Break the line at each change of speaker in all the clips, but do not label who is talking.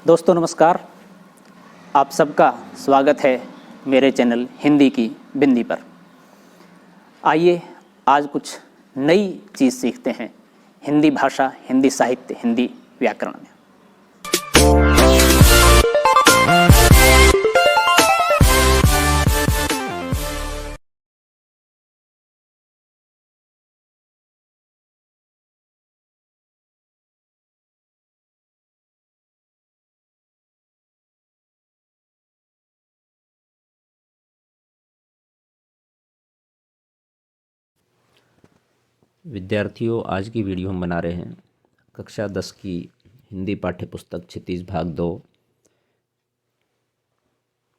दोस्तों नमस्कार। आप सबका स्वागत है मेरे चैनल हिंदी की बिंदी पर। आइए आज कुछ नई चीज़ सीखते हैं हिंदी भाषा, हिंदी साहित्य, हिंदी व्याकरण में।
विद्यार्थियों, आज की वीडियो हम बना रहे हैं कक्षा 10 की हिंदी पाठ्य पुस्तक क्षितिज भाग 2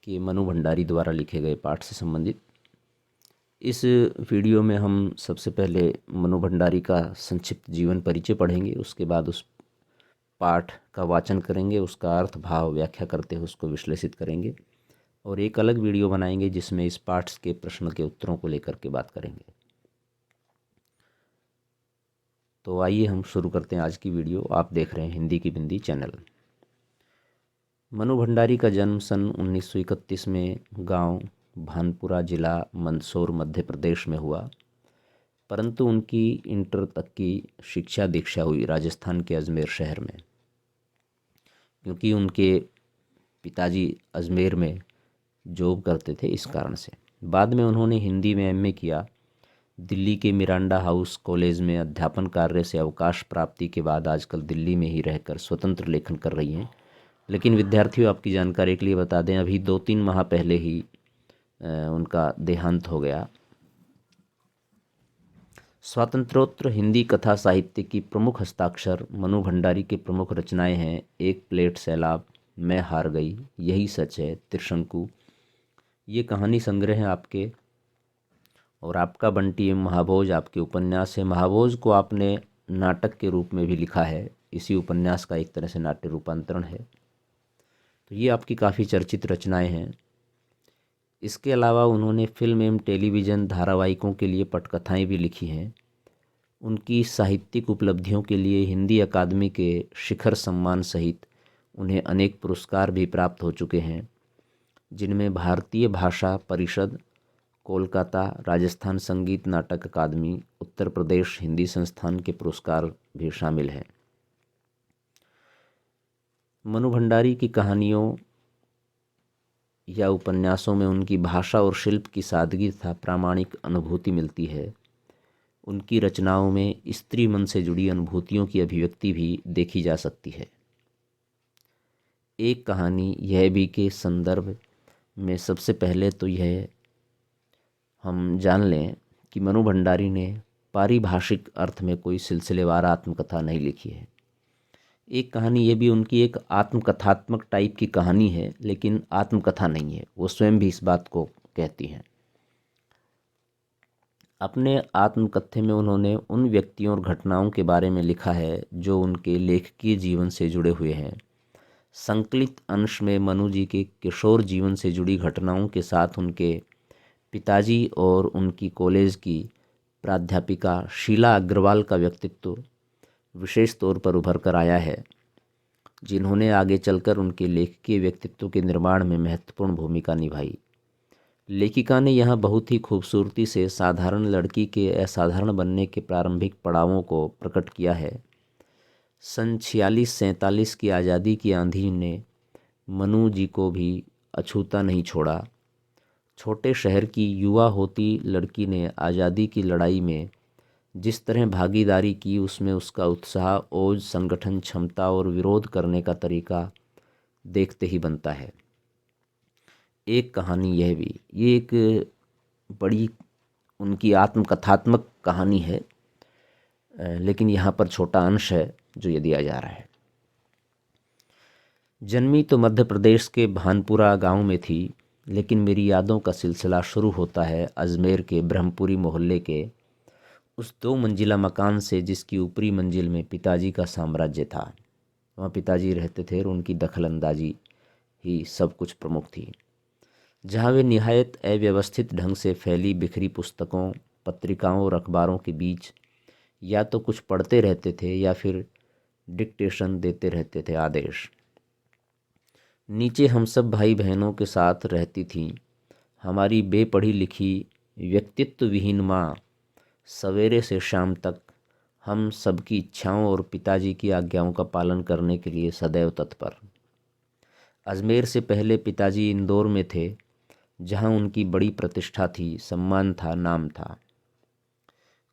के मनु भंडारी द्वारा लिखे गए पाठ से संबंधित। इस वीडियो में हम सबसे पहले मनु भंडारी का संक्षिप्त जीवन परिचय पढ़ेंगे, उसके बाद उस पाठ का वाचन करेंगे, उसका अर्थ भाव व्याख्या करते हुए उसको विश्लेषित करेंगे और एक अलग वीडियो बनाएंगे जिसमें इस पाठ के प्रश्न के उत्तरों को लेकर के बात करेंगे। तो आइए हम शुरू करते हैं आज की वीडियो। आप देख रहे हैं हिंदी की बिंदी चैनल। मनु भंडारी का जन्म सन 1931 में गांव भानपुरा, जिला मंदसौर, मध्य प्रदेश में हुआ, परंतु उनकी इंटर तक की शिक्षा दीक्षा हुई राजस्थान के अजमेर शहर में, क्योंकि उनके पिताजी अजमेर में जॉब करते थे, इस कारण से। बाद में उन्होंने हिंदी में एमए किया। दिल्ली के मिरांडा हाउस कॉलेज में अध्यापन कार्य से अवकाश प्राप्ति के बाद आजकल दिल्ली में ही रहकर स्वतंत्र लेखन कर रही हैं। लेकिन विद्यार्थियों, आपकी जानकारी के लिए बता दें, अभी 2-3 माह पहले ही उनका देहांत हो गया। स्वातंत्रोत्तर हिंदी कथा साहित्य की प्रमुख हस्ताक्षर मनु भंडारी के प्रमुख रचनाएं हैं एक प्लेट सैलाब, मैं हार गई, यही सच है, त्रिशंकु। ये कहानी संग्रह हैं आपके। और आपका बंटी एवं महाभोज आपके उपन्यास है। महाभोज को आपने नाटक के रूप में भी लिखा है, इसी उपन्यास का एक तरह से नाट्य रूपांतरण है। तो ये आपकी काफ़ी चर्चित रचनाएं हैं। इसके अलावा उन्होंने फिल्म एवं टेलीविज़न धारावाहिकों के लिए पटकथाएं भी लिखी हैं। उनकी साहित्यिक उपलब्धियों के लिए हिंदी अकादमी के शिखर सम्मान सहित उन्हें अनेक पुरस्कार भी प्राप्त हो चुके हैं, जिनमें भारतीय भाषा परिषद, कोलकाता राजस्थान संगीत नाटक अकादमी, उत्तर प्रदेश हिंदी संस्थान के पुरस्कार भी शामिल हैं। मनु भंडारी की कहानियों या उपन्यासों में उनकी भाषा और शिल्प की सादगी तथा प्रामाणिक अनुभूति मिलती है। उनकी रचनाओं में स्त्री मन से जुड़ी अनुभूतियों की अभिव्यक्ति भी देखी जा सकती है। एक कहानी यह भी के संदर्भ में सबसे पहले तो यह हम जान लें कि मनु भंडारी ने पारिभाषिक अर्थ में कोई सिलसिलेवार आत्मकथा नहीं लिखी है। एक कहानी ये भी उनकी एक आत्मकथात्मक टाइप की कहानी है, लेकिन आत्मकथा नहीं है। वो स्वयं भी इस बात को कहती हैं। अपने आत्मकथ्य में उन्होंने उन व्यक्तियों और घटनाओं के बारे में लिखा है जो उनके लेखकीय जीवन से जुड़े हुए हैं। संकलित अंश में मनु जी के किशोर जीवन से जुड़ी घटनाओं के साथ उनके पिताजी और उनकी कॉलेज की प्राध्यापिका शीला अग्रवाल का व्यक्तित्व विशेष तौर पर उभर कर आया है, जिन्होंने आगे चलकर उनके लेखकीय व्यक्तित्व के निर्माण में महत्वपूर्ण भूमिका निभाई। लेखिका ने यहाँ बहुत ही खूबसूरती से साधारण लड़की के असाधारण बनने के प्रारंभिक पड़ावों को प्रकट किया है। सन 46-47 की आज़ादी की आंधी ने मनु जी को भी अछूता नहीं छोड़ा। छोटे शहर की युवा होती लड़की ने आज़ादी की लड़ाई में जिस तरह भागीदारी की, उसमें उसका उत्साह, ओज, संगठन क्षमता और विरोध करने का तरीका देखते ही बनता है। एक कहानी यह भी, ये एक बड़ी उनकी आत्मकथात्मक कहानी है, लेकिन यहाँ पर छोटा अंश है जो ये दिया जा रहा है। जन्मी तो मध्य प्रदेश के भानपुरा गांव में थी, लेकिन मेरी यादों का सिलसिला शुरू होता है अजमेर के ब्रह्मपुरी मोहल्ले के उस 2 मंजिला मकान से, जिसकी ऊपरी मंजिल में पिताजी का साम्राज्य था। वहाँ पिताजी रहते थे और उनकी दखलंदाजी ही सब कुछ प्रमुख थी। जहाँ वे निहायत अव्यवस्थित ढंग से फैली बिखरी पुस्तकों, पत्रिकाओं और अखबारों के बीच या तो कुछ पढ़ते रहते थे या फिर डिक्टेशन देते रहते थे आदेश। नीचे हम सब भाई बहनों के साथ रहती थीं। हमारी बेपढ़ी लिखी व्यक्तित्व विहीन माँ सवेरे से शाम तक हम सबकी इच्छाओं और पिताजी की आज्ञाओं का पालन करने के लिए सदैव तत्पर। अजमेर से पहले पिताजी इंदौर में थे, जहाँ उनकी बड़ी प्रतिष्ठा थी, सम्मान था, नाम था।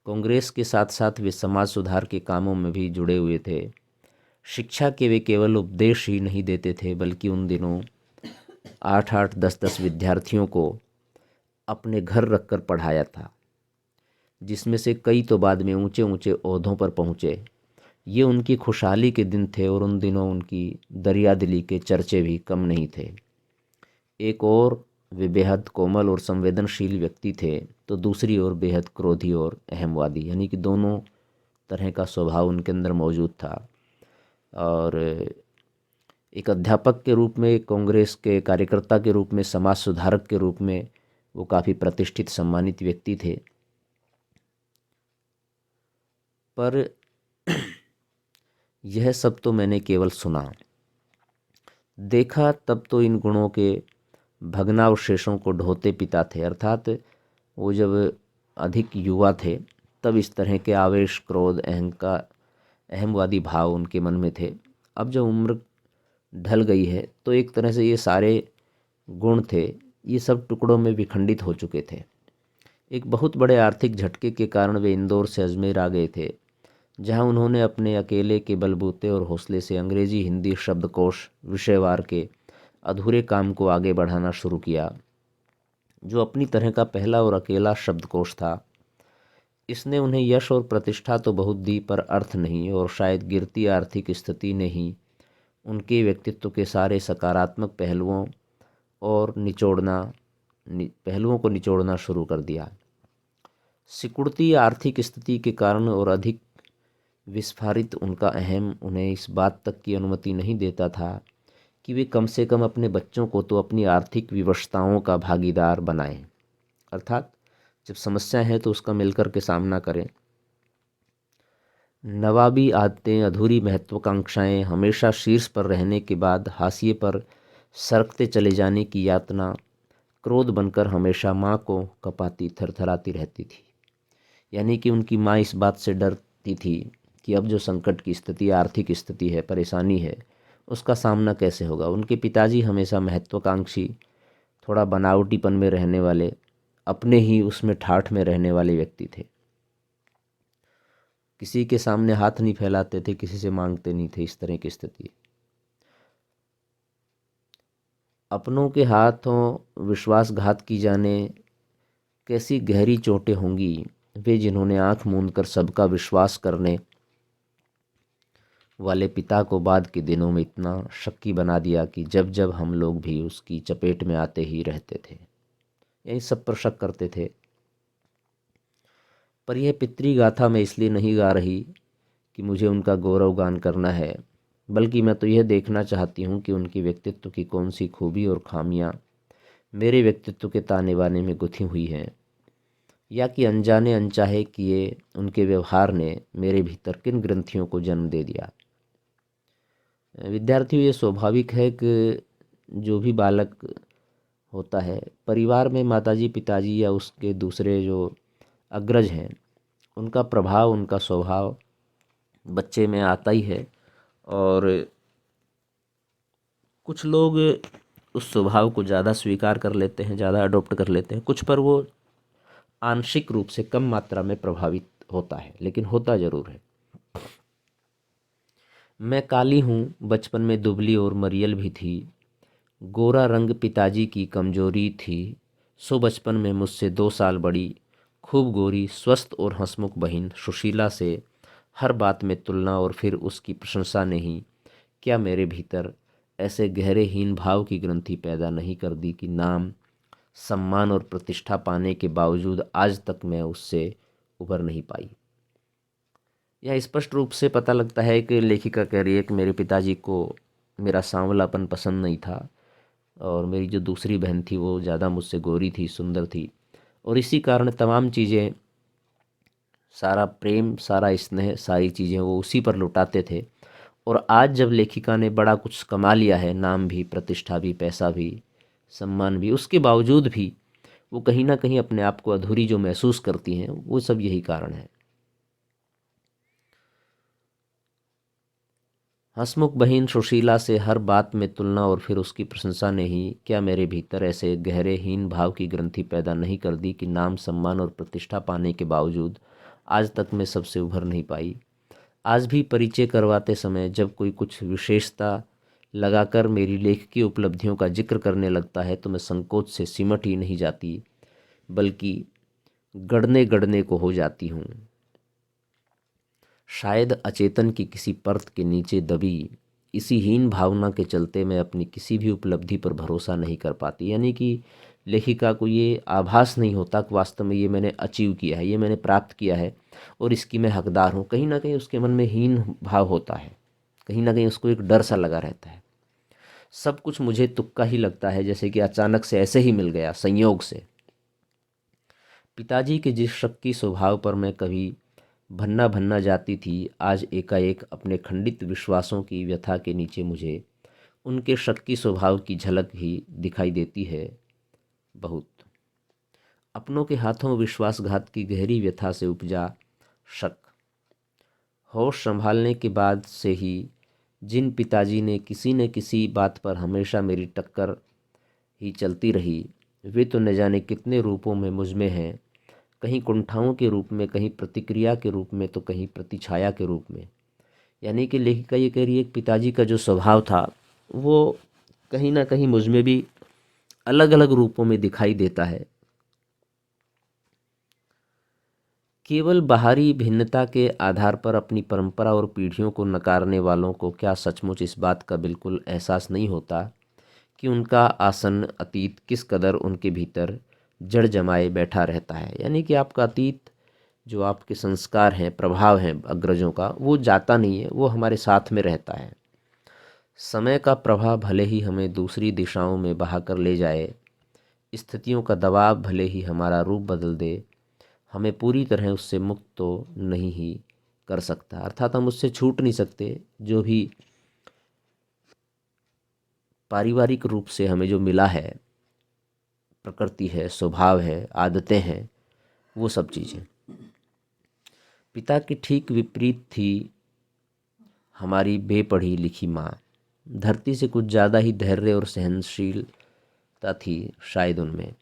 कांग्रेस के साथ साथ वे समाज सुधार के कामों में भी जुड़े हुए थे। शिक्षा के वे केवल उपदेश ही नहीं देते थे, बल्कि उन दिनों 8-8, 10-10 विद्यार्थियों को अपने घर रखकर पढ़ाया था, जिसमें से कई तो बाद में ऊंचे ऊंचे ओहदों पर पहुँचे। ये उनकी खुशहाली के दिन थे और उन दिनों उनकी दरियादिली के चर्चे भी कम नहीं थे। एक और वे बेहद कोमल और संवेदनशील व्यक्ति थे, तो दूसरी ओर बेहद क्रोधी और अहमवादी, यानी कि दोनों तरह का स्वभाव उनके अंदर मौजूद था। और एक अध्यापक के रूप में, कांग्रेस के कार्यकर्ता के रूप में, समाज सुधारक के रूप में वो काफ़ी प्रतिष्ठित सम्मानित व्यक्ति थे। पर यह सब तो मैंने केवल सुना, देखा तब तो इन गुणों के भग्नावशेषों को ढोते पिता थे। अर्थात वो जब अधिक युवा थे तब इस तरह के आवेश, क्रोध, अहंकार, अहमवादी भाव उनके मन में थे। अब जब उम्र ढल गई है तो एक तरह से ये सारे गुण थे, ये सब टुकड़ों में विखंडित हो चुके थे। एक बहुत बड़े आर्थिक झटके के कारण वे इंदौर से अजमेर आ गए थे, जहां उन्होंने अपने अकेले के बलबूते और हौसले से अंग्रेजी हिंदी शब्दकोश विषयवार के अधूरे काम को आगे बढ़ाना शुरू किया, जो अपनी तरह का पहला और अकेला शब्दकोश था। इसने उन्हें यश और प्रतिष्ठा तो बहुत दी, पर अर्थ नहीं, और शायद गिरती आर्थिक स्थिति ने ही उनके व्यक्तित्व के सारे सकारात्मक पहलुओं को निचोड़ना शुरू कर दिया। सिकुड़ती आर्थिक स्थिति के कारण और अधिक विस्फारित उनका अहम उन्हें इस बात तक की अनुमति नहीं देता था कि वे कम से कम अपने बच्चों को तो अपनी आर्थिक विवशताओं का भागीदार बनाएं। अर्थात जब समस्या है तो उसका मिलकर के सामना करें। नवाबी आदतें, अधूरी महत्वाकांक्षाएं, हमेशा शीर्ष पर रहने के बाद हाशिए पर सरकते चले जाने की यातना क्रोध बनकर हमेशा माँ को कपाती, थरथराती रहती थी। यानी कि उनकी माँ इस बात से डरती थी कि अब जो संकट की स्थिति, आर्थिक स्थिति है, परेशानी है, उसका सामना कैसे होगा। उनके पिताजी हमेशा महत्वाकांक्षी, थोड़ा बनावटीपन में रहने वाले, अपने ही उसमें ठाठ में रहने वाले व्यक्ति थे। किसी के सामने हाथ नहीं फैलाते थे, किसी से मांगते नहीं थे, इस तरह की स्थिति। अपनों के हाथों विश्वासघात की जाने कैसी गहरी चोटें होंगी, वे जिन्होंने आंख मूंद कर सबका विश्वास करने वाले पिता को बाद के दिनों में इतना शक्की बना दिया कि जब जब हम लोग भी उसकी चपेट में आते ही रहते थे, यही सब पर शक करते थे। पर यह पितृ गाथा मैं इसलिए नहीं गा रही कि मुझे उनका गौरव गान करना है, बल्कि मैं तो यह देखना चाहती हूँ कि उनके व्यक्तित्व की कौन सी खूबी और खामियाँ मेरे व्यक्तित्व के ताने बाने में गुथी हुई हैं, या कि अनजाने अनचाहे किए उनके व्यवहार ने मेरे भीतर किन ग्रंथियों को जन्म दे दिया। विद्यार्थियों, ये स्वाभाविक है कि जो भी बालक होता है, परिवार में माताजी, पिताजी या उसके दूसरे जो अग्रज हैं, उनका प्रभाव, उनका स्वभाव बच्चे में आता ही है। और कुछ लोग उस स्वभाव को ज़्यादा स्वीकार कर लेते हैं, ज़्यादा अडॉप्ट कर लेते हैं, कुछ पर वो आंशिक रूप से कम मात्रा में प्रभावित होता है, लेकिन होता ज़रूर है। मैं काली हूँ, बचपन में दुबली और मरियल भी थी। गोरा रंग पिताजी की कमजोरी थी, सो बचपन में मुझसे 2 साल बड़ी, खूब गोरी, स्वस्थ और हंसमुख बहन सुशीला से हर बात में तुलना और फिर उसकी प्रशंसा ने ही क्या मेरे भीतर ऐसे गहरे हीन भाव की ग्रंथि पैदा नहीं कर दी कि नाम, सम्मान और प्रतिष्ठा पाने के बावजूद आज तक मैं उससे उभर नहीं पाई। यह स्पष्ट रूप से पता लगता है कि लेखिका कह रही है कि मेरे पिताजी को मेरा सांवलापन पसंद नहीं था, और मेरी जो दूसरी बहन थी वो ज़्यादा मुझसे गोरी थी, सुंदर थी, और इसी कारण तमाम चीज़ें, सारा प्रेम, सारा स्नेह, सारी चीज़ें वो उसी पर लुटाते थे। और आज जब लेखिका ने बड़ा कुछ कमा लिया है, नाम भी, प्रतिष्ठा भी, पैसा भी, सम्मान भी, उसके बावजूद भी वो कहीं ना कहीं अपने आप को अधूरी जो महसूस करती हैं, वो सब यही कारण है। हंसमुख बहन सुशीला से हर बात में तुलना और फिर उसकी प्रशंसा ने ही क्या मेरे भीतर ऐसे गहरे हीन भाव की ग्रंथि पैदा नहीं कर दी कि नाम, सम्मान और प्रतिष्ठा पाने के बावजूद आज तक मैं सबसे उभर नहीं पाई। आज भी परिचय करवाते समय जब कोई कुछ विशेषता लगाकर मेरी लेखकीय उपलब्धियों का जिक्र करने लगता है तो मैं संकोच से सिमट ही नहीं जाती, बल्कि गड़ने गड़ने को हो जाती हूँ। शायद अचेतन की किसी परत के नीचे दबी इसी हीन भावना के चलते मैं अपनी किसी भी उपलब्धि पर भरोसा नहीं कर पाती। यानी कि लेखिका को ये आभास नहीं होता कि वास्तव में ये मैंने अचीव किया है, ये मैंने प्राप्त किया है और इसकी मैं हकदार हूँ। कहीं ना कहीं उसके मन में हीन भाव होता है, कहीं ना कहीं उसको एक डर सा लगा रहता है। सब कुछ मुझे तुक्का ही लगता है, जैसे कि अचानक से ऐसे ही मिल गया, संयोग से। पिताजी के जिस शक्की स्वभाव पर मैं कभी भन्ना भन्ना जाती थी, आज एकाएक अपने खंडित विश्वासों की व्यथा के नीचे मुझे उनके शक्की स्वभाव की झलक ही दिखाई देती है। बहुत अपनों के हाथों विश्वासघात की गहरी व्यथा से उपजा शक, होश संभालने के बाद से ही जिन पिताजी ने किसी न किसी बात पर हमेशा मेरी टक्कर ही चलती रही, वे तो न जाने कितने रूपों में मुझ में हैं, कहीं कुंठाओं के रूप में, कहीं प्रतिक्रिया के रूप में, तो कहीं प्रतिछाया के रूप में। यानी कि लेखिका ये कह रही है कि पिताजी का जो स्वभाव था वो कहीं ना कहीं मुझ में भी अलग अलग रूपों में दिखाई देता है। केवल बाहरी भिन्नता के आधार पर अपनी परंपरा और पीढ़ियों को नकारने वालों को क्या सचमुच इस बात का बिल्कुल एहसास नहीं होता कि उनका आसन्न अतीत किस कदर उनके भीतर जड़ जमाए बैठा रहता है। यानी कि आपका अतीत, जो आपके संस्कार हैं, प्रभाव हैं अग्रजों का, वो जाता नहीं है, वो हमारे साथ में रहता है। समय का प्रभाव भले ही हमें दूसरी दिशाओं में बहाकर ले जाए, स्थितियों का दबाव भले ही हमारा रूप बदल दे, हमें पूरी तरह उससे मुक्त तो नहीं ही कर सकता। अर्थात हम उससे छूट नहीं सकते। जो भी पारिवारिक रूप से हमें जो मिला है, प्रकृति है, स्वभाव है, आदतें हैं, वो सब चीज़ें। पिता की ठीक विपरीत थी हमारी बेपढ़ी लिखी माँ। धरती से कुछ ज़्यादा ही धैर्य और सहनशीलता थी शायद उनमें।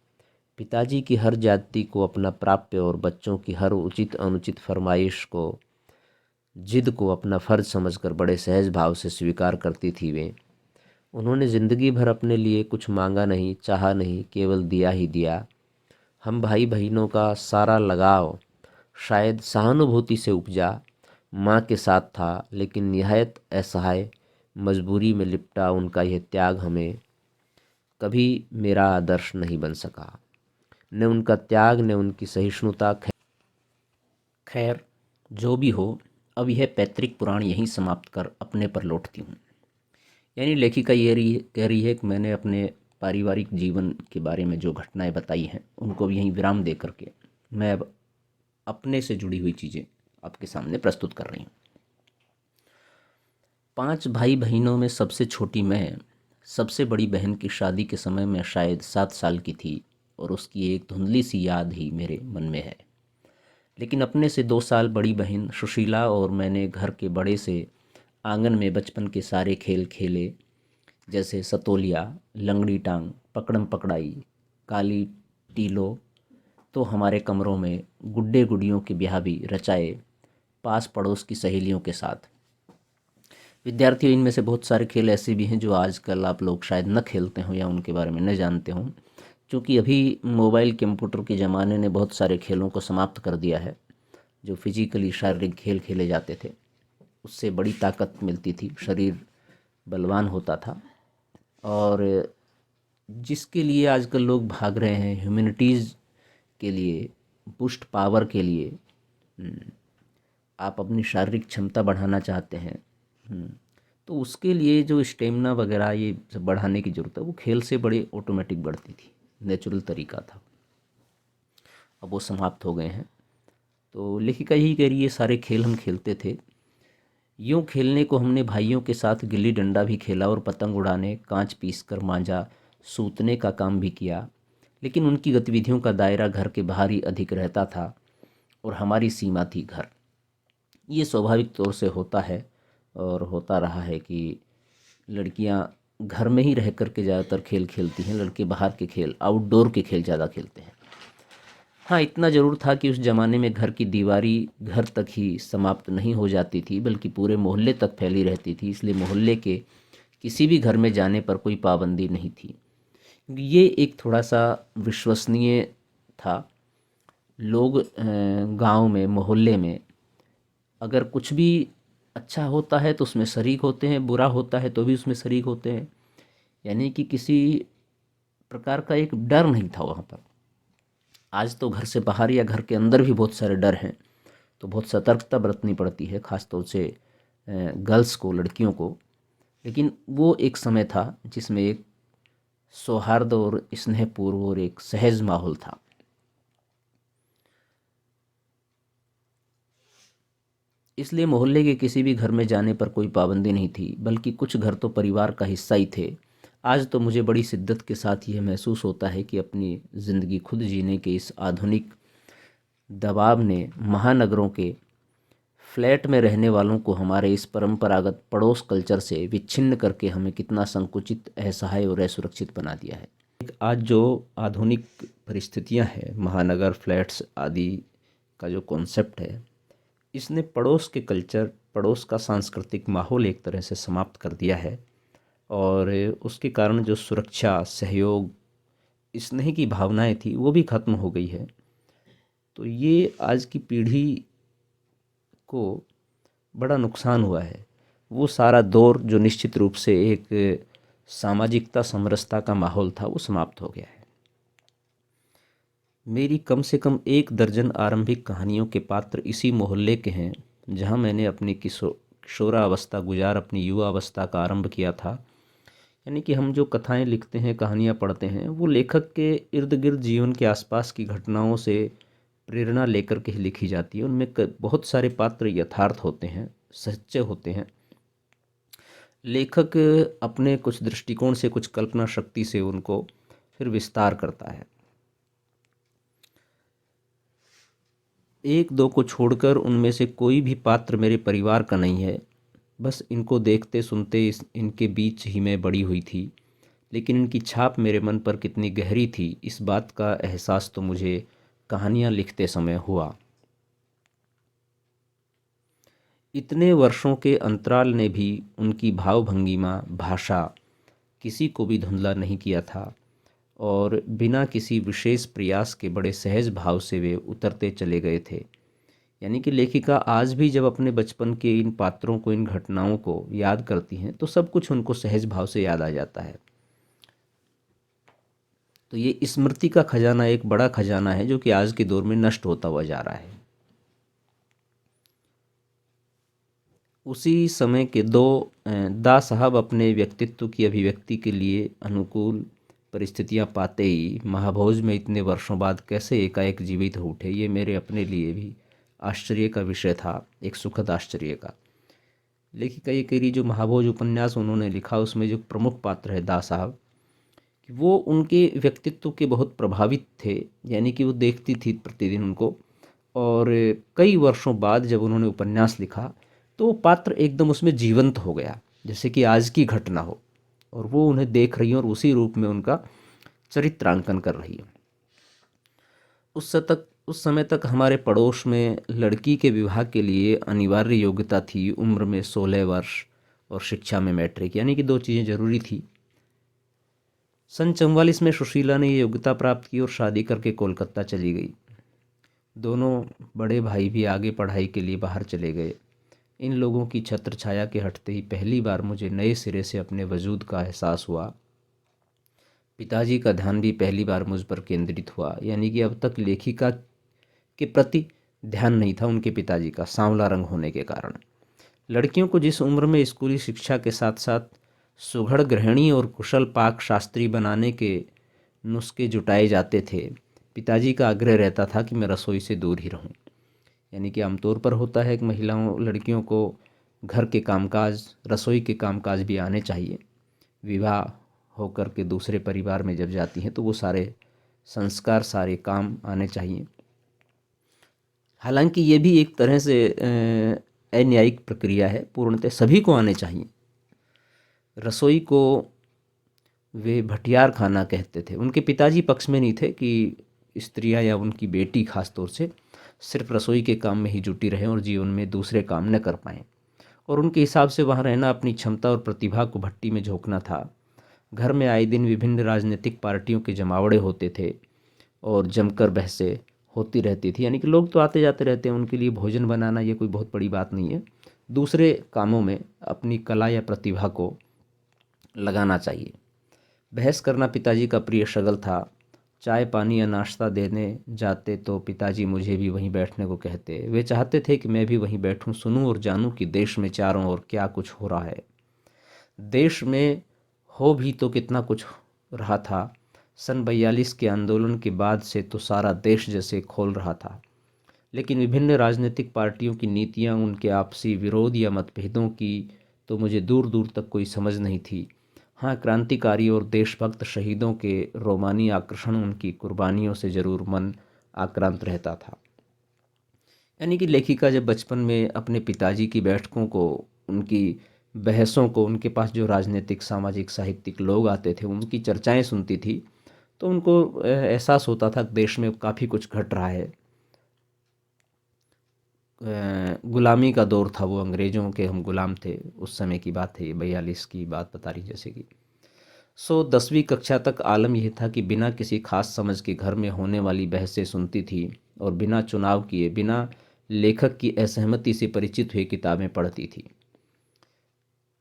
पिताजी की हर जाति को अपना प्राप्य और बच्चों की हर उचित अनुचित फरमाइश को, जिद को अपना फ़र्ज समझकर बड़े सहज भाव से स्वीकार करती थी वे। उन्होंने ज़िंदगी भर अपने लिए कुछ मांगा नहीं, चाहा नहीं, केवल दिया ही दिया। हम भाई बहनों का सारा लगाव शायद सहानुभूति से उपजा माँ के साथ था, लेकिन निहायत असहाय मजबूरी में लिपटा उनका यह त्याग हमें कभी मेरा आदर्श नहीं बन सका। न उनका त्याग, न उनकी सहिष्णुता।
खैर, जो भी हो, अब यह पैतृक पुराण यहीं समाप्त कर अपने पर लौटती हूँ। यानी लेखिका कह रही है कि मैंने अपने पारिवारिक जीवन के बारे में जो घटनाएं बताई हैं उनको भी यहीं विराम दे करके मैं अब अपने से जुड़ी हुई चीज़ें आपके सामने प्रस्तुत कर रही हूँ। 5 भाई बहनों में सबसे छोटी मैं सबसे बड़ी बहन की शादी के समय मैं शायद 7 साल की थी और उसकी एक धुंधली सी याद ही मेरे मन में है। लेकिन अपने से 2 साल बड़ी बहन सुशीला और मैंने घर के बड़े से आंगन में बचपन के सारे खेल खेले, जैसे सतोलिया, लंगड़ी टांग, पकड़म पकड़ाई, काली टीलो। तो हमारे कमरों में गुड्डे गुड़ियों के ब्याह भी रचाए पास पड़ोस की सहेलियों के साथ। विद्यार्थियों, इनमें से बहुत सारे खेल ऐसे भी हैं जो आजकल आप लोग शायद न खेलते हों या उनके बारे में न जानते हों, क्योंकि अभी मोबाइल कंप्यूटर के ज़माने ने बहुत सारे खेलों को समाप्त कर दिया है। जो फिजिकली शारीरिक खेल खेले जाते थे उससे बड़ी ताकत मिलती थी, शरीर बलवान होता था। और जिसके लिए आजकल लोग भाग रहे हैं, ह्यूमैनिटीज़ के लिए, पुष्ट पावर के लिए, आप अपनी शारीरिक क्षमता बढ़ाना चाहते हैं, तो उसके लिए जो स्टेमिना वगैरह ये सब बढ़ाने की ज़रूरत है, वो खेल से बड़े ऑटोमेटिक बढ़ती थी, नेचुरल तरीका था। अब वो समाप्त हो गए हैं। तो लेखिका यही कह रही है, सारे खेल हम खेलते थे,
यूँ खेलने को हमने भाइयों के साथ गिल्ली डंडा भी खेला और पतंग उड़ाने, कांच पीसकर मांजा, सूतने का काम भी किया। लेकिन उनकी गतिविधियों का दायरा घर के बाहर ही अधिक रहता था और हमारी सीमा थी घर। ये स्वाभाविक तौर से होता है और होता रहा है कि लड़कियां घर में ही रह कर के ज़्यादातर खेल खेलती हैं, लड़के बाहर के खेल, आउटडोर के खेल ज़्यादा खेलते हैं। हाँ, इतना ज़रूर था कि उस ज़माने में घर की दीवारी घर तक ही समाप्त नहीं हो जाती थी, बल्कि पूरे मोहल्ले तक फैली रहती थी। इसलिए मोहल्ले के किसी भी घर में जाने पर कोई पाबंदी नहीं थी। ये एक थोड़ा सा विश्वसनीय था। लोग गांव में, मोहल्ले में अगर कुछ भी अच्छा होता है तो उसमें शरीक होते हैं, बुरा होता है तो भी उसमें शरीक होते हैं। यानी कि किसी प्रकार का एक डर नहीं था वहाँ पर। आज तो घर से बाहर या घर के अंदर भी बहुत सारे डर हैं, तो बहुत सतर्कता बरतनी पड़ती है, ख़ास तौर से गर्ल्स को, लड़कियों को। लेकिन वो एक समय था जिसमें एक सौहार्द और स्नेहपूर्व और एक सहज माहौल था। इसलिए मोहल्ले के किसी भी घर में जाने पर कोई पाबंदी नहीं थी, बल्कि कुछ घर तो परिवार का हिस्सा ही थे। आज तो मुझे बड़ी शिद्दत के साथ यह महसूस होता है कि अपनी ज़िंदगी खुद जीने के इस आधुनिक दबाव ने महानगरों के फ्लैट में रहने वालों को हमारे इस परंपरागत पड़ोस कल्चर से विच्छिन्न करके हमें कितना संकुचित, असहाय और असुरक्षित बना दिया है। आज जो आधुनिक परिस्थितियां हैं, महानगर फ्लैट्स आदि का जो कॉन्सेप्ट है, इसने पड़ोस के कल्चर, पड़ोस का सांस्कृतिक माहौल एक तरह से समाप्त कर दिया है। और उसके कारण जो सुरक्षा, सहयोग, स्नेह की भावनाएं थी वो भी ख़त्म हो गई है। तो ये आज की पीढ़ी को बड़ा नुकसान हुआ है। वो सारा दौर जो निश्चित रूप से एक सामाजिकता, समरसता का माहौल था, वो समाप्त हो गया है। मेरी कम से कम 1 दर्जन आरंभिक कहानियों के पात्र इसी मोहल्ले के हैं जहां मैंने अपनी किशोरावस्था गुजार अपनी युवा अवस्था का आरंभ किया था। यानी कि हम जो कथाएं लिखते हैं, कहानियां पढ़ते हैं, वो लेखक के इर्द गिर्द जीवन के आसपास की घटनाओं से प्रेरणा लेकर के ही लिखी जाती है। उनमें बहुत सारे पात्र यथार्थ होते हैं, सच्चे होते हैं। लेखक अपने कुछ दृष्टिकोण से, कुछ कल्पना शक्ति से उनको फिर विस्तार करता है। 1-2 को छोड़कर उनमें से कोई भी पात्र मेरे परिवार का नहीं है। बस इनको देखते सुनते इनके बीच ही मैं बड़ी हुई थी। लेकिन इनकी छाप मेरे मन पर कितनी गहरी थी, इस बात का एहसास तो मुझे कहानियाँ लिखते समय हुआ। इतने वर्षों के अंतराल ने भी उनकी भाव-भंगिमा, भाषा किसी को भी धुंधला नहीं किया था और बिना किसी विशेष प्रयास के बड़े सहज भाव से वे उतरते चले गए थे। यानी कि लेखिका आज भी जब अपने बचपन के इन पात्रों को, इन घटनाओं को याद करती हैं, तो सब कुछ उनको सहज भाव से याद आ जाता है। तो ये स्मृति का खजाना एक बड़ा खजाना है जो कि आज के दौर में नष्ट होता हुआ जा रहा है। उसी समय के दा साहब अपने व्यक्तित्व की अभिव्यक्ति के लिए अनुकूल परिस्थितियां पाते ही महाभोज में इतने वर्षों बाद कैसे एकाएक जीवित हो उठे, ये मेरे अपने लिए भी आश्चर्य का विषय था, एक सुखद आश्चर्य का। लेखिका ये कह रही, जो महाभोज उपन्यास उन्होंने लिखा उसमें जो प्रमुख पात्र है दा साहब, कि वो उनके व्यक्तित्व के बहुत प्रभावित थे। यानी कि वो देखती थी प्रतिदिन उनको, और कई वर्षों बाद जब उन्होंने उपन्यास लिखा तो वो पात्र एकदम उसमें जीवंत हो गया, जैसे कि आज की घटना हो, और वो उन्हें देख रही है और उसी रूप में उनका चरित्रांकन कर रही है। उस समय तक हमारे पड़ोस में लड़की के विवाह के लिए अनिवार्य योग्यता थी उम्र में 16 वर्ष और शिक्षा में मैट्रिक, यानी कि 2 चीज़ें जरूरी थी। सन 44 में सुशीला ने ये योग्यता प्राप्त की और शादी करके कोलकाता चली गई। दोनों बड़े भाई भी आगे पढ़ाई के लिए बाहर चले गए। इन लोगों की छत्र छाया के हटते ही पहली बार मुझे नए सिरे से अपने वजूद का एहसास हुआ। पिताजी का ध्यान भी पहली बार मुझ पर केंद्रित हुआ। यानी कि अब तक लेखिका के प्रति ध्यान नहीं था उनके पिताजी का, सांवला रंग होने के कारण। लड़कियों को जिस उम्र में स्कूली शिक्षा के साथ साथ सुघड़ गृहिणी और कुशल पाक शास्त्री बनाने के नुस्खे जुटाए जाते थे, पिताजी का आग्रह रहता था कि मैं रसोई से दूर ही रहूं। यानी कि आमतौर पर होता है कि लड़कियों को घर के कामकाज, रसोई के कामकाज भी आने चाहिए। विवाह होकर के दूसरे परिवार में जब जाती हैं तो वो सारे संस्कार, सारे काम आने चाहिए। हालांकि ये भी एक तरह से अन्यायिक प्रक्रिया है, पूर्णतः सभी को आने चाहिए। रसोई को वे भटियार खाना कहते थे। उनके पिताजी पक्ष में नहीं थे कि स्त्रियां या उनकी बेटी खास तौर से सिर्फ रसोई के काम में ही जुटी रहें और जीवन में दूसरे काम न कर पाएँ। और उनके हिसाब से वहाँ रहना अपनी क्षमता और प्रतिभा को भट्टी में झोंकना था। घर में आए दिन विभिन्न राजनीतिक पार्टियों के जमावड़े होते थे और जमकर बहसें होती रहती थी। यानी कि लोग तो आते जाते रहते हैं, उनके लिए भोजन बनाना ये कोई बहुत बड़ी बात नहीं है। दूसरे कामों में अपनी कला या प्रतिभा को लगाना चाहिए। बहस करना पिताजी का प्रिय शगल था। चाय पानी या नाश्ता देने जाते तो पिताजी मुझे भी वहीं बैठने को कहते। वे चाहते थे कि मैं भी वहीं बैठूं, सुनूं और जानूं कि देश में चारों ओर क्या कुछ हो रहा है। देश में हो भी तो कितना कुछ रहा था। सन 42 के आंदोलन के बाद से तो सारा देश जैसे खोल रहा था, लेकिन विभिन्न राजनीतिक पार्टियों की नीतियां, उनके आपसी विरोध या मतभेदों की तो मुझे दूर दूर तक कोई समझ नहीं थी। हाँ, क्रांतिकारी और देशभक्त शहीदों के रोमानी आकर्षण, उनकी कुर्बानियों से जरूर मन आक्रांत रहता था। यानी कि लेखिका जब बचपन में अपने पिताजी की बैठकों को, उनकी बहसों को, उनके पास जो राजनीतिक, सामाजिक, साहित्यिक लोग आते थे, उनकी चर्चाएं सुनती थी तो उनको एहसास होता था कि देश में काफ़ी कुछ घट रहा है। गुलामी का दौर था वो, अंग्रेज़ों के हम गुलाम थे। उस समय की बात है, 42 की बात बता रही जैसे कि। 10वीं कक्षा तक आलम यह था कि बिना किसी खास समझ के घर में होने वाली बहसें सुनती थी और बिना चुनाव किए, बिना लेखक की असहमति से परिचित हुए किताबें पढ़ती थी।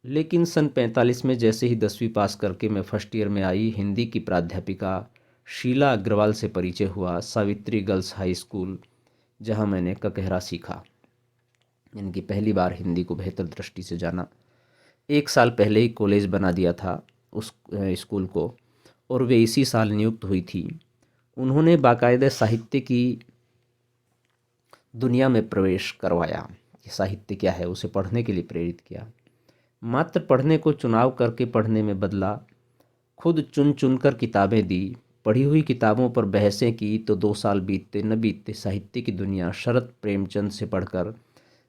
लेकिन सन 45 में जैसे ही 10वीं पास करके मैं फर्स्ट ईयर में आई, हिंदी की प्राध्यापिका शीला अग्रवाल से परिचय हुआ। सावित्री गर्ल्स हाई स्कूल, जहां मैंने ककहरा सीखा। इनकी पहली बार हिंदी को बेहतर दृष्टि से जाना। 1 साल पहले ही कॉलेज बना दिया था उस स्कूल को, और वे इसी साल नियुक्त हुई थी। उन्होंने बाकायदे साहित्य की दुनिया में प्रवेश करवाया कि साहित्य क्या है, उसे पढ़ने के लिए प्रेरित किया। मात्र पढ़ने को चुनाव करके पढ़ने में बदला। खुद चुन चुन कर किताबें दी, पढ़ी हुई किताबों पर बहसें की तो 2 साल बीतते न बीतते साहित्य की दुनिया शरत प्रेमचंद से पढ़कर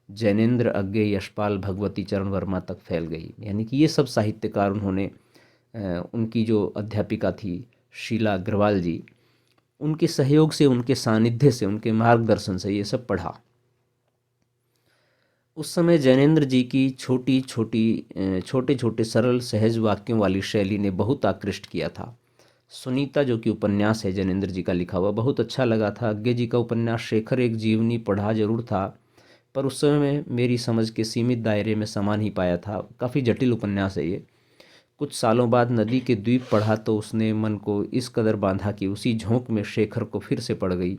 जैनेन्द्र अज्ञे, यशपाल, भगवती चरण वर्मा तक फैल गई। यानी कि ये सब साहित्यकार उन्होंने, उनकी जो अध्यापिका थी शीला अग्रवाल जी, उनके सहयोग से, उनके सानिध्य से, उनके मार्गदर्शन से ये सब पढ़ा। उस समय जैनेन्द्र जी की छोटे छोटे सरल सहज वाक्यों वाली शैली ने बहुत आकृष्ट किया था। सुनीता, जो कि उपन्यास है जैनेन्द्र जी का लिखा हुआ, बहुत अच्छा लगा था। अज्ञे जी का उपन्यास शेखर एक जीवनी पढ़ा जरूर था, पर उस समय मेरी समझ के सीमित दायरे में समा नहीं पाया था। काफ़ी जटिल उपन्यास है ये। कुछ सालों बाद नदी के द्वीप पढ़ा तो उसने मन को इस कदर बांधा कि उसी झोंक में शेखर को फिर से पढ़ गई।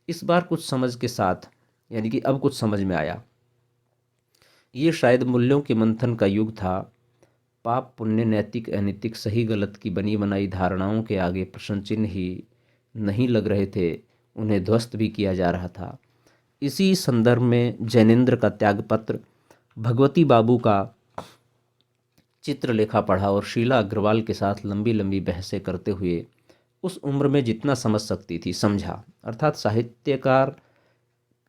इस बार कुछ समझ के साथ, यानी कि अब कुछ समझ में आया। ये शायद मूल्यों के मंथन का युग था। पाप पुण्य, नैतिक अनैतिक, सही गलत की बनी बनाई धारणाओं के आगे प्रश्न चिन्ह ही नहीं लग रहे थे, उन्हें ध्वस्त भी किया जा रहा था। इसी संदर्भ में जैनेन्द्र का त्यागपत्र, भगवती बाबू का चित्रलेखा पढ़ा और शीला अग्रवाल के साथ लंबी लंबी बहसें करते हुए उस उम्र में जितना समझ सकती थी समझा। अर्थात साहित्यकार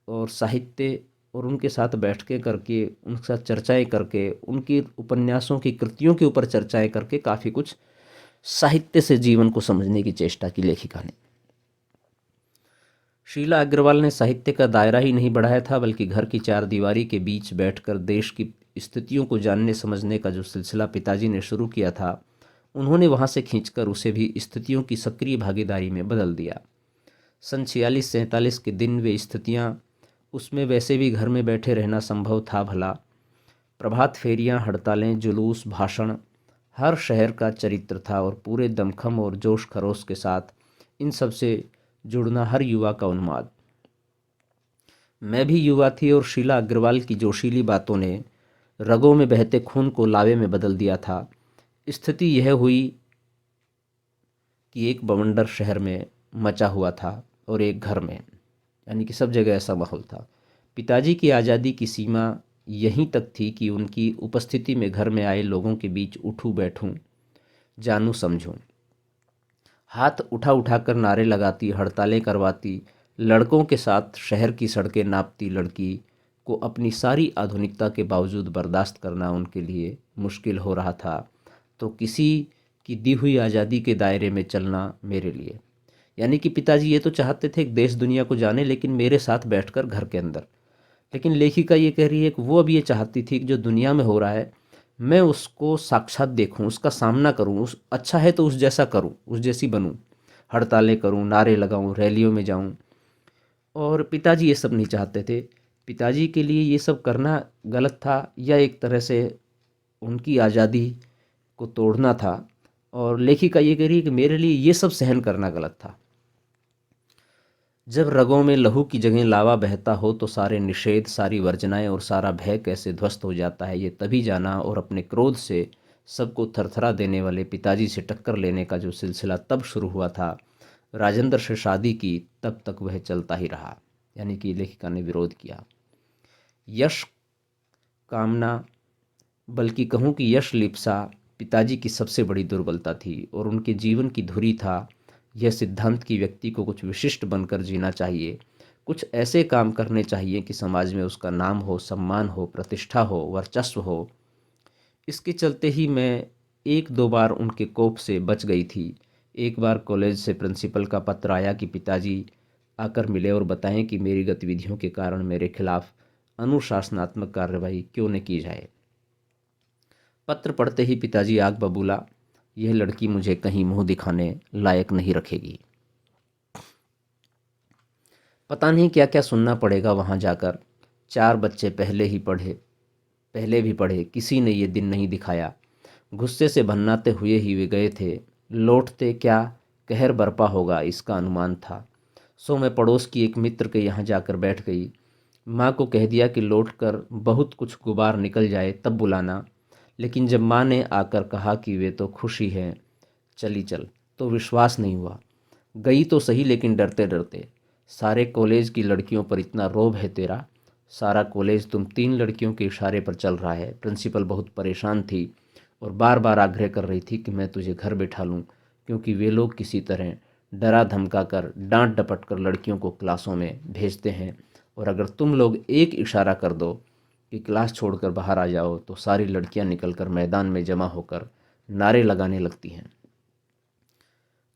और साहित्य, और उनके साथ बैठ के करके, उनके साथ चर्चाएं करके, उनकी उपन्यासों की कृतियों के ऊपर चर्चाएं करके काफ़ी कुछ साहित्य से जीवन को समझने की चेष्टा की लेखिका ने। शीला अग्रवाल ने साहित्य का दायरा ही नहीं बढ़ाया था, बल्कि घर की 4 दीवारी के बीच बैठकर देश की स्थितियों को जानने समझने का जो सिलसिला पिताजी ने शुरू किया था, उन्होंने वहाँ से खींचकर उसे भी स्थितियों की सक्रिय भागीदारी में बदल दिया। सन 46-47 के दिन वे स्थितियाँ, उसमें वैसे भी घर में बैठे रहना संभव था भला। प्रभात फेरियां, हड़तालें, जुलूस, भाषण, हर शहर का चरित्र था और पूरे दमखम और जोश खरोश के साथ इन सब से जुड़ना हर युवा का उन्माद। मैं भी युवा थी और शीला अग्रवाल की जोशीली बातों ने रगों में बहते खून को लावे में बदल दिया था। स्थिति यह हुई कि एक बवंडर शहर में मचा हुआ था और एक घर में, यानी कि सब जगह ऐसा माहौल था। पिताजी की आज़ादी की सीमा यहीं तक थी कि उनकी उपस्थिति में घर में आए लोगों के बीच उठूं बैठूं, जानूं समझूं। हाथ उठा उठा कर नारे लगाती, हड़तालें करवाती, लड़कों के साथ शहर की सड़कें नापती लड़की को अपनी सारी आधुनिकता के बावजूद बर्दाश्त करना उनके लिए मुश्किल हो रहा था, तो किसी की दी हुई आज़ादी के दायरे में चलना मेरे लिए। यानी कि पिताजी ये तो चाहते थे कि देश दुनिया को जाने, लेकिन मेरे साथ बैठकर घर के अंदर। लेकिन लेखिका ये कह रही है कि वो अब ये चाहती थी कि जो दुनिया में हो रहा है मैं उसको साक्षात देखूं, उसका सामना करूं, उस अच्छा है तो उस जैसा करूं, उस जैसी बनूं, हड़तालें करूं, नारे लगाऊं, रैलियों में जाऊं। और पिताजी ये सब नहीं चाहते थे। पिताजी के लिए ये सब करना गलत था, या एक तरह से उनकी आज़ादी को तोड़ना था। और लेखिका ये कह रही है कि मेरे लिए ये सब सहन करना गलत था। जब रगों में लहू की जगह लावा बहता हो तो सारे निषेध, सारी वर्जनाएं और सारा भय कैसे ध्वस्त हो जाता है, ये तभी जाना। और अपने क्रोध से सबको थरथरा देने वाले पिताजी से टक्कर लेने का जो सिलसिला तब शुरू हुआ था, राजेंद्र से शादी की तब तक वह चलता ही रहा। यानी कि लेखिका ने विरोध किया। यश कामना, बल्कि कहूँ कि यश लिप्सा पिताजी की सबसे बड़ी दुर्बलता थी, और उनके जीवन की धुरी था यह सिद्धांत कि व्यक्ति को कुछ विशिष्ट बनकर जीना चाहिए, कुछ ऐसे काम करने चाहिए कि समाज में उसका नाम हो, सम्मान हो, प्रतिष्ठा हो, वर्चस्व हो। इसके चलते ही मैं एक दो बार उनके कोप से बच गई थी। एक बार कॉलेज से प्रिंसिपल का पत्र आया कि पिताजी आकर मिले और बताएं कि मेरी गतिविधियों के कारण मेरे खिलाफ अनुशासनात्मक कार्रवाई क्यों न की जाए। पत्र पढ़ते ही पिताजी आग बबूला, यह लड़की मुझे कहीं मुंह दिखाने लायक नहीं रखेगी। पता नहीं क्या क्या सुनना पड़ेगा वहाँ जाकर। 4 बच्चे पहले भी पढ़े, किसी ने ये दिन नहीं दिखाया। गुस्से से भन्नाते हुए ही वे गए थे। लौटते क्या कहर बरपा होगा इसका अनुमान था। सो मैं पड़ोस की एक मित्र के यहाँ जाकर बैठ गई। माँ को कह दिया कि लौटकर बहुत कुछ गुबार निकल जाए तब बुलाना। लेकिन जब माँ ने आकर कहा कि वे तो खुश ही हैं, चली चल, तो विश्वास नहीं हुआ। गई तो सही, लेकिन डरते डरते। सारे कॉलेज की लड़कियों पर इतना रोब है तेरा, सारा कॉलेज तुम 3 लड़कियों के इशारे पर चल रहा है। प्रिंसिपल बहुत परेशान थी और बार बार आग्रह कर रही थी कि मैं तुझे घर बैठा लूँ, क्योंकि वे लोग किसी तरह डरा धमका कर, डांट डपट कर लड़कियों को क्लासों में भेजते हैं, और अगर तुम लोग एक इशारा कर दो कि क्लास छोड़कर बाहर आ जाओ तो सारी लड़कियां निकलकर मैदान में जमा होकर नारे लगाने लगती हैं।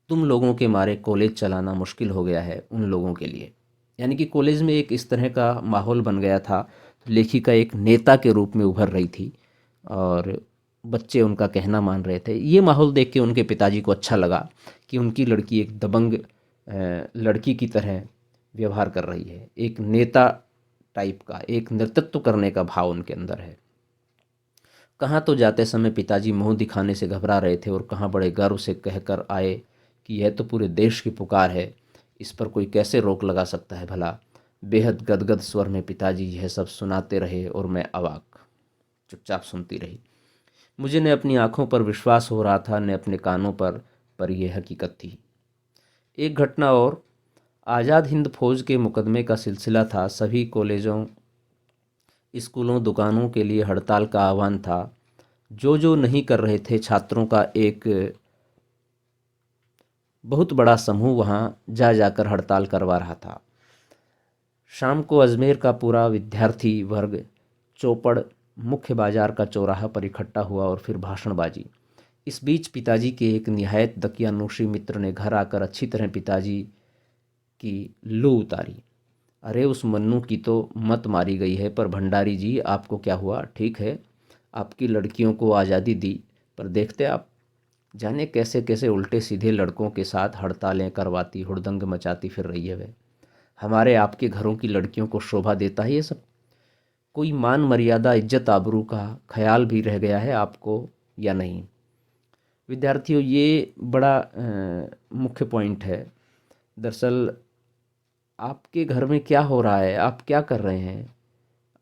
तुम लोगों के मारे कॉलेज चलाना मुश्किल हो गया है उन लोगों के लिए। यानी कि कॉलेज में एक इस तरह का माहौल बन गया था। लेखिका एक नेता के रूप में उभर रही थी और बच्चे उनका कहना मान रहे थे। ये माहौल देख के उनके पिताजी को अच्छा लगा कि उनकी लड़की एक दबंग लड़की की तरह व्यवहार कर रही है। एक नेता टाइप का, एक नेतृत्व करने का भाव उनके अंदर है। कहाँ तो जाते समय पिताजी मुंह दिखाने से घबरा रहे थे, और कहाँ बड़े गर्व से कहकर आए कि यह तो पूरे देश की पुकार है, इस पर कोई कैसे रोक लगा सकता है भला। बेहद गदगद स्वर में पिताजी यह सब सुनाते रहे और मैं अवाक चुपचाप सुनती रही। मुझे न अपनी आंखों पर विश्वास हो रहा था, न अपने कानों पर यह हकीकत थी। एक घटना और, आज़ाद हिंद फौज के मुकदमे का सिलसिला था। सभी कॉलेजों, स्कूलों, दुकानों के लिए हड़ताल का आह्वान था। जो नहीं कर रहे थे, छात्रों का एक बहुत बड़ा समूह वहाँ जा जाकर हड़ताल करवा रहा था। शाम को अजमेर का पूरा विद्यार्थी वर्ग चौपड़ मुख्य बाजार का चौराहा पर इकट्ठा हुआ और फिर भाषणबाजी। इस बीच पिताजी के एक निहायत दकियानूशी मित्र ने घर आकर अच्छी तरह पिताजी की लू उतारी। अरे उस मन्नू की तो मत मारी गई है, पर भंडारी जी आपको क्या हुआ? ठीक है, आपकी लड़कियों को आज़ादी दी, पर देखते आप जाने कैसे कैसे उल्टे सीधे लड़कों के साथ हड़तालें करवाती, हुड़दंग मचाती फिर रही है। वे हमारे आपके घरों की लड़कियों को शोभा देता है ये सब? कोई मान मर्यादा, इज्जत आबरू का ख्याल भी रह गया है आपको या नहीं? विद्यार्थियों, ये बड़ा मुख्य पॉइंट है। दरअसल आपके घर में क्या हो रहा है, आप क्या कर रहे हैं,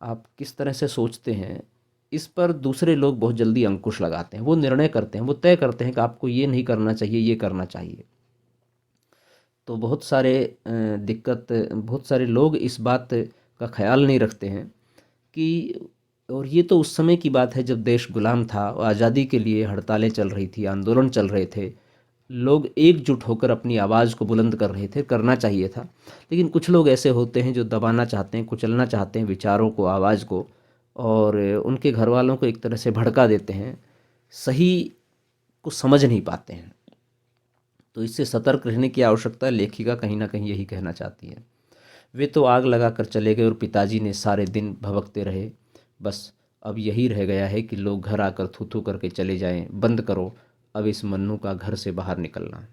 आप किस तरह से सोचते हैं, इस पर दूसरे लोग बहुत जल्दी अंकुश लगाते हैं। वो निर्णय करते हैं, वो तय करते हैं कि आपको ये नहीं करना चाहिए, ये करना चाहिए। तो बहुत सारे लोग इस बात का ख्याल नहीं रखते हैं कि और ये तो उस समय की बात है जब देश गुलाम था और आज़ादी के लिए हड़तालें चल रही थी, आंदोलन चल रहे थे, लोग एकजुट होकर अपनी आवाज़ को बुलंद कर रहे थे, करना चाहिए था। लेकिन कुछ लोग ऐसे होते हैं जो दबाना चाहते हैं, कुचलना चाहते हैं विचारों को, आवाज़ को, और उनके घर वालों को एक तरह से भड़का देते हैं, सही को समझ नहीं पाते हैं। तो इससे सतर्क रहने की आवश्यकता है। लेखिका कहीं ना कहीं यही कहना चाहती है। वे तो आग लगा कर चले गए और पिताजी ने सारे दिन भभकते रहे। बस अब यही रह गया है कि लोग घर आकर थू थू करके चले जाएं। बंद करो अब इस मन्नू का घर से बाहर निकलना।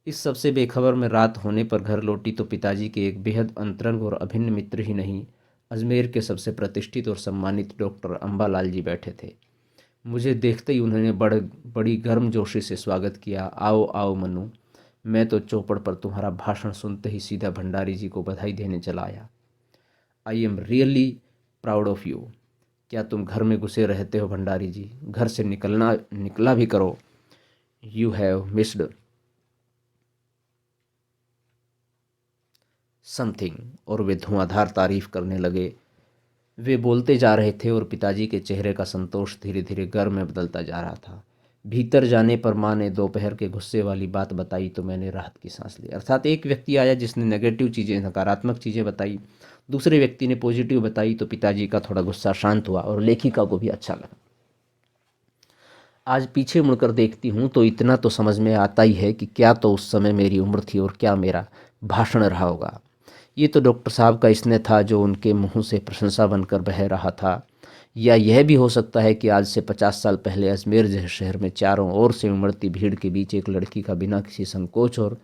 इस सबसे बेखबर में रात होने पर घर लौटी तो पिताजी के एक बेहद अंतरंग और अभिन्न मित्र ही नहीं, अजमेर के सबसे प्रतिष्ठित और सम्मानित डॉक्टर अम्बालाल जी बैठे थे। मुझे देखते ही उन्होंने बड़ी गर्मजोशी से स्वागत किया। आओ आओ मन्नू। मैं तो चौपड़ पर तुम्हारा भाषण सुनते ही सीधा भंडारी जी को बधाई देने चला आया। I am really proud of you. क्या तुम घर में घुसे रहते हो भंडारी जी? घर से निकला भी करो। You have missed something. और वे धुआंधार तारीफ करने लगे। वे बोलते जा रहे थे और पिताजी के चेहरे का संतोष धीरे धीरे गर्व में बदलता जा रहा था। भीतर जाने पर माँ ने दोपहर के गुस्से वाली बात बताई तो मैंने राहत की सांस ली। अर्थात एक व्यक्ति आया जिसने नेगेटिव चीज़ें, नकारात्मक चीज़ें बताई, दूसरे व्यक्ति ने पॉजिटिव बताई, तो पिताजी का थोड़ा गुस्सा शांत हुआ और लेखिका को भी अच्छा लगा। आज पीछे मुड़कर देखती हूँ तो इतना तो समझ में आता ही है कि क्या तो उस समय मेरी उम्र थी और क्या मेरा भाषण रहा होगा। ये तो डॉक्टर साहब का स्नेह था जो उनके मुंह से प्रशंसा बनकर बह रहा था, या यह भी हो सकता है कि आज से 50 साल पहले अजमेर जैसे शहर में चारों ओर से उमड़ती भीड़ के बीच एक लड़की का बिना किसी संकोच और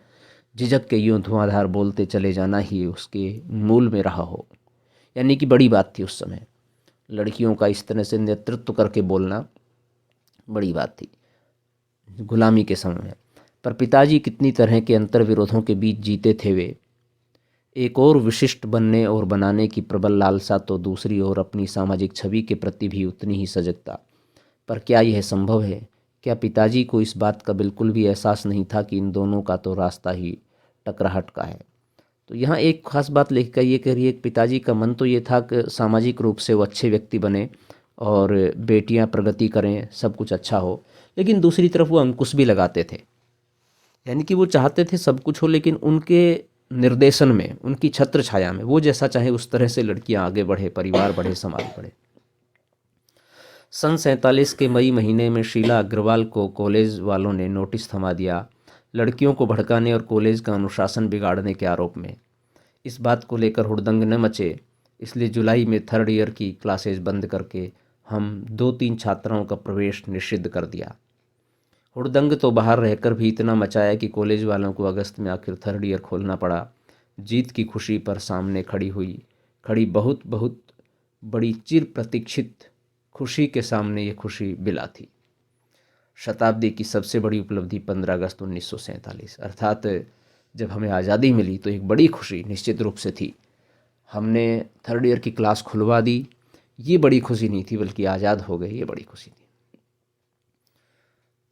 झिझक के यूं धुआंधार बोलते चले जाना ही उसके मूल में रहा हो। यानी कि बड़ी बात थी उस समय। लड़कियों का इस तरह से नेतृत्व करके बोलना बड़ी बात थी गुलामी के समय में। पर पिताजी कितनी तरह के अंतर विरोधों के बीच जीते थे वे। एक और विशिष्ट बनने और बनाने की प्रबल लालसा, तो दूसरी ओर अपनी सामाजिक छवि के प्रति भी उतनी ही सजगता। पर क्या यह संभव है? क्या पिताजी को इस बात का बिल्कुल भी एहसास नहीं था कि इन दोनों का तो रास्ता ही टकराहट का है? तो यहाँ एक खास बात लेखिका ये कह रही है कि पिताजी का मन तो ये था कि सामाजिक रूप से वो अच्छे व्यक्ति बने और बेटियाँ प्रगति करें, सब कुछ अच्छा हो, लेकिन दूसरी तरफ वो अंकुश भी लगाते थे। यानी कि वो चाहते थे सब कुछ हो, लेकिन उनके निर्देशन में, उनकी छत्र छाया में, वो जैसा चाहे उस तरह से लड़कियां आगे बढ़े, परिवार बढ़े, समाज बढ़े। सन 47 के मई महीने में शीला अग्रवाल को कॉलेज वालों ने नोटिस थमा दिया, लड़कियों को भड़काने और कॉलेज का अनुशासन बिगाड़ने के आरोप में। इस बात को लेकर हुड़दंग न मचे, इसलिए जुलाई में 3rd ईयर की क्लासेज बंद करके हम 2-3 छात्राओं का प्रवेश निषिद्ध कर दिया। हुड़दंग तो बाहर रहकर भी इतना मचाया कि कॉलेज वालों को अगस्त में आखिर 3rd ईयर खोलना पड़ा। जीत की खुशी पर सामने खड़ी बहुत बहुत बड़ी चिर प्रतीक्षित खुशी के सामने ये खुशी बिला थी। शताब्दी की सबसे बड़ी उपलब्धि 15 अगस्त 1947, अर्थात जब हमें आज़ादी मिली तो एक बड़ी खुशी निश्चित रूप से थी। हमने 3rd ईयर की क्लास खुलवा दी, ये बड़ी खुशी नहीं थी, बल्कि आज़ाद हो गए, ये बड़ी खुशी थी।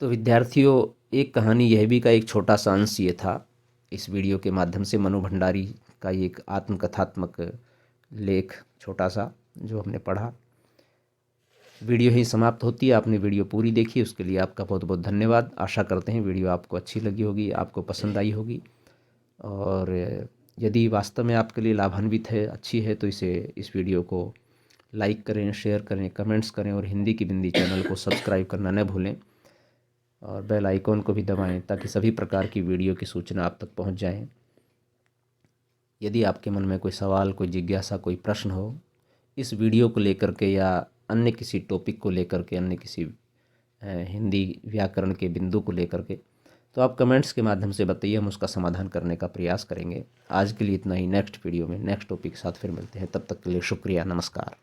तो विद्यार्थियों, एक कहानी यह भी का एक छोटा सा अंश ये था इस वीडियो के माध्यम से, मनु भंडारी का ये एक आत्मकथात्मक लेख छोटा सा जो हमने पढ़ा। वीडियो ही समाप्त होती है। आपने वीडियो पूरी देखी, उसके लिए आपका बहुत बहुत धन्यवाद। आशा करते हैं वीडियो आपको अच्छी लगी होगी, आपको पसंद आई होगी, और यदि वास्तव में आपके लिए लाभान्वित है, अच्छी है, तो इस वीडियो को लाइक करें, शेयर करें, कमेंट्स करें, और हिंदी की बिंदी चैनल को सब्सक्राइब करना न भूलें, और बेल आइकॉन को भी दबाएं ताकि सभी प्रकार की वीडियो की सूचना आप तक पहुंच जाए। यदि आपके मन में कोई सवाल, कोई जिज्ञासा, कोई प्रश्न हो इस वीडियो को लेकर के, या अन्य किसी टॉपिक को लेकर के, अन्य किसी हिंदी व्याकरण के बिंदु को लेकर के, तो आप कमेंट्स के माध्यम से बताइए, हम उसका समाधान करने का प्रयास करेंगे। आज के लिए इतना ही। नेक्स्ट वीडियो में नेक्स्ट टॉपिक के साथ फिर मिलते हैं। तब तक के लिए शुक्रिया, नमस्कार।